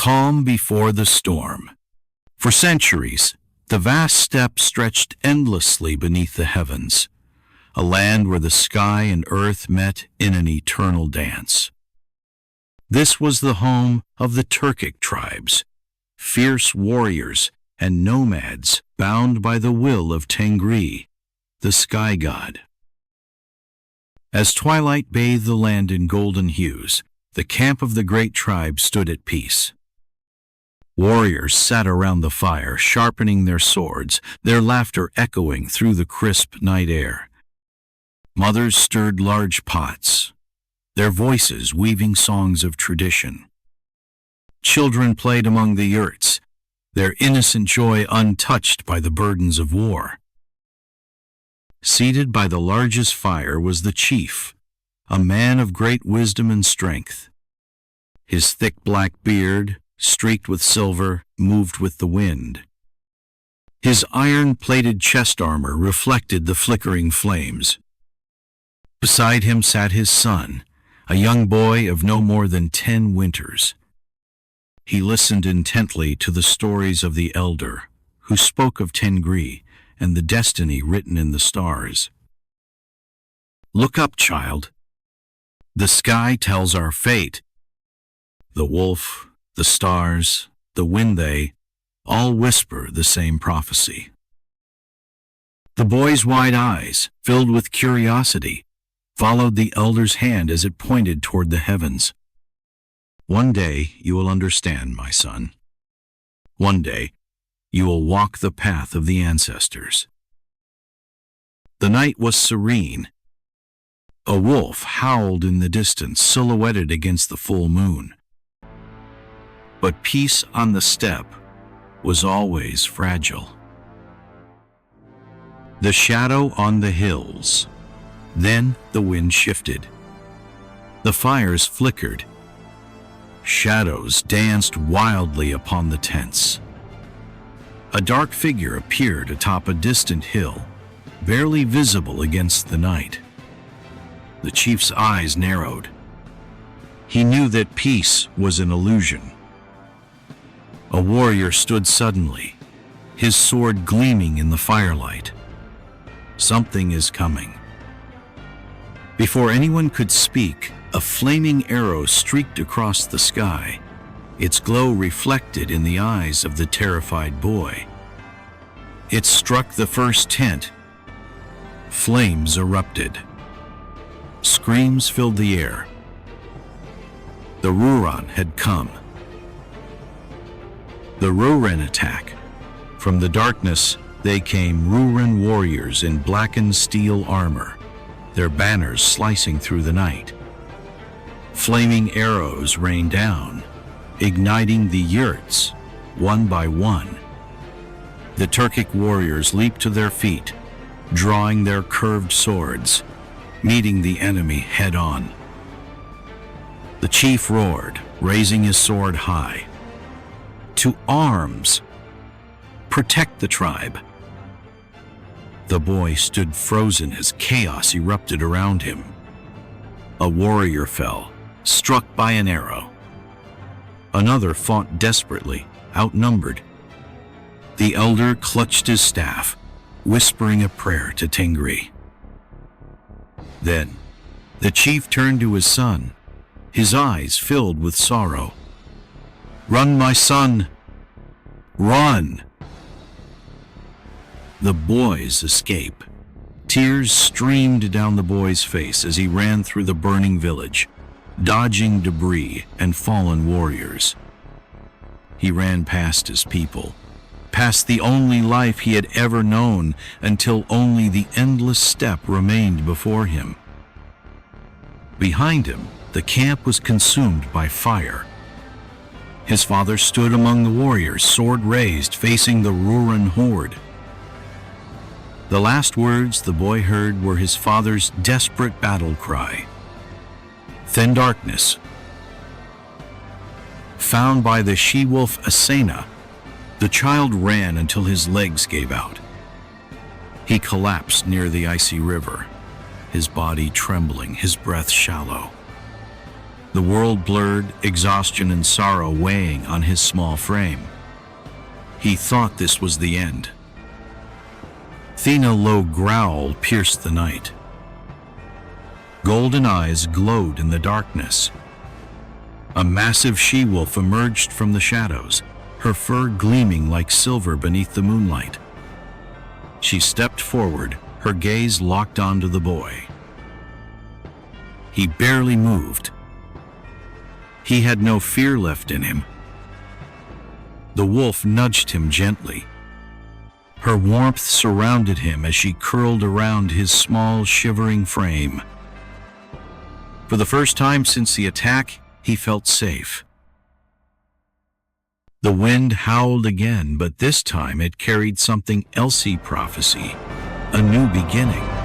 calm before the storm. For centuries, the vast steppe stretched endlessly beneath the heavens, a land where the sky and earth met in an eternal dance. This was the home of the Turkic tribes, fierce warriors and nomads bound by the will of Tengri, the sky god. As twilight bathed the land in golden hues, the camp of the great tribe stood at peace. Warriors sat around the fire, sharpening their swords, their laughter echoing through the crisp night air. Mothers stirred large pots, their voices weaving songs of tradition. Children played among the yurts, their innocent joy untouched by the burdens of war. Seated by the largest fire was the chief, a man of great wisdom and strength. His thick black beard, streaked with silver, moved with the wind. His iron-plated chest armor reflected the flickering flames. Beside him sat his son, a young boy of no more than 10 winters. He listened intently to the stories of the elder, who spoke of Tengri and the destiny written in the stars. "Look up, child. The sky tells our fate. The wolf, the stars, the wind, they all whisper the same prophecy." The boy's wide eyes, filled with curiosity, followed the elder's hand as it pointed toward the heavens. "One day you will understand, my son. One day you will walk the path of the ancestors." The night was serene. A wolf howled in the distance, silhouetted against the full moon. But peace on the steppe was always fragile. The shadow on the hills. Then the wind shifted. The fires flickered. Shadows danced wildly upon the tents. A dark figure appeared atop a distant hill, barely visible against the night. The chief's eyes narrowed. He knew that peace was an illusion. A warrior stood suddenly, his sword gleaming in the firelight. "Something is coming." Before anyone could speak, a flaming arrow streaked across the sky, its glow reflected in the eyes of the terrified boy. It struck the first tent. Flames erupted. Screams filled the air. The Rouran had come. The Rouran attack. From the darkness, they came Rouran warriors in blackened steel armor, their banners slicing through the night. Flaming arrows rained down, igniting the yurts, one by one. The Turkic warriors leaped to their feet, drawing their curved swords, meeting the enemy head-on. The chief roared, raising his sword high. "To arms! Protect the tribe!" The boy stood frozen as chaos erupted around him. A warrior fell, struck by an arrow. Another fought desperately, outnumbered. The elder clutched his staff, whispering a prayer to Tengri. Then, the chief turned to his son, his eyes filled with sorrow. "Run, my son! Run!" The boy's escape. Tears streamed down the boy's face as he ran through the burning village, dodging debris and fallen warriors. He ran past his people, past the only life he had ever known, until only the endless steppe remained before him. Behind him, the camp was consumed by fire. His father stood among the warriors, sword raised, facing the Rouran horde. The last words the boy heard were his father's desperate battle cry. Thin darkness. Found by the she-wolf Asena, the child ran until his legs gave out. He collapsed near the icy river, his body trembling, his breath shallow. the world blurred, exhaustion and sorrow weighing on his small frame. He thought this was the end. Athena's low growl pierced the night. Golden eyes glowed in the darkness. A massive she-wolf emerged from the shadows, her fur gleaming like silver beneath the moonlight. She stepped forward, her gaze locked onto the boy. He barely moved. He had no fear left in him. The wolf nudged him gently. Her warmth surrounded him as she curled around his small, shivering frame. For the first time since the attack, he felt safe. The wind howled again, but this time it carried something Elsie prophecy, a new beginning.